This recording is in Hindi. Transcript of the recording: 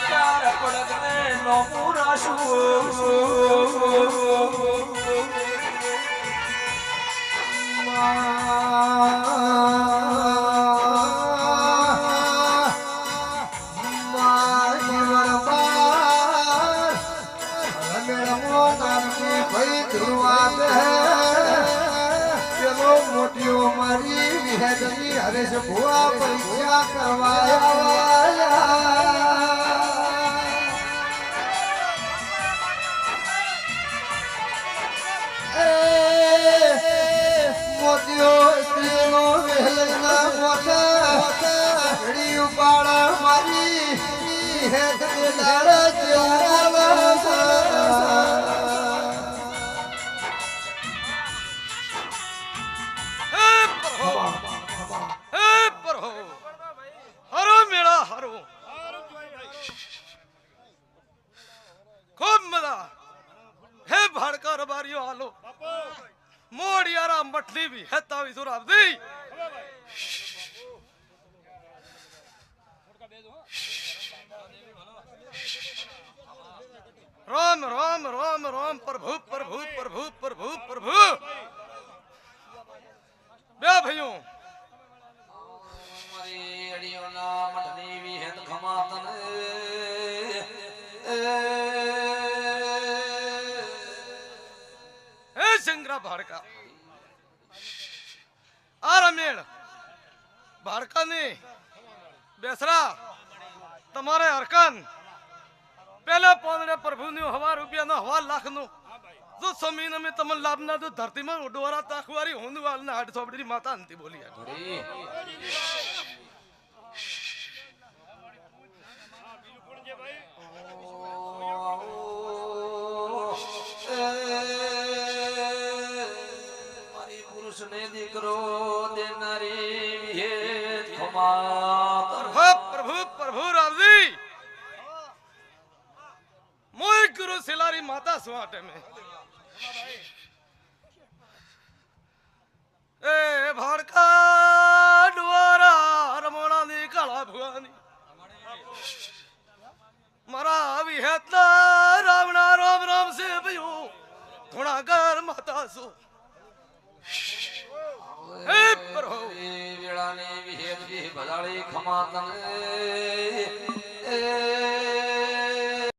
ચાર પડકને નોમું રાશું હરેશ ભુવા પરીક્ષા કરવાયા મોતીઓ સ્ત્રીનો વહેલના મોટા ઘડી ઉપાડા મારી હેત દાડા मोड़ियारा मटली भी है तावी सुराब दी राम राम राम राम प्रभु प्रभु प्रभु प्रभु प्रभु बे भैयों મારી અડીઓના મઠની વિહેત ખમાતન संग्रा भाड़का आरामेड़ भाड़का ने बेसरा तुम्हारे हरकन पहले पौने प्रभु ने हवा रुपया ना हवा लाख नो जो जमीन में तमन लाभ ना तो धरती में उडवारा ताकवारी होने वाले ना हट सोबड़ी माता अंति बोली है ને દીકરો દેનારી વિહેત ખમા प्रभु प्रभु राव जी मोई गुरु सिलारी माता सुहाटे में ए भाड़का डुआरा रमोना नी काला भुआनी मरा विहेत रावणा राम राम से भयो थोड़ा घर माता सो વેળાની વિહેત ભજાળી ખમાતન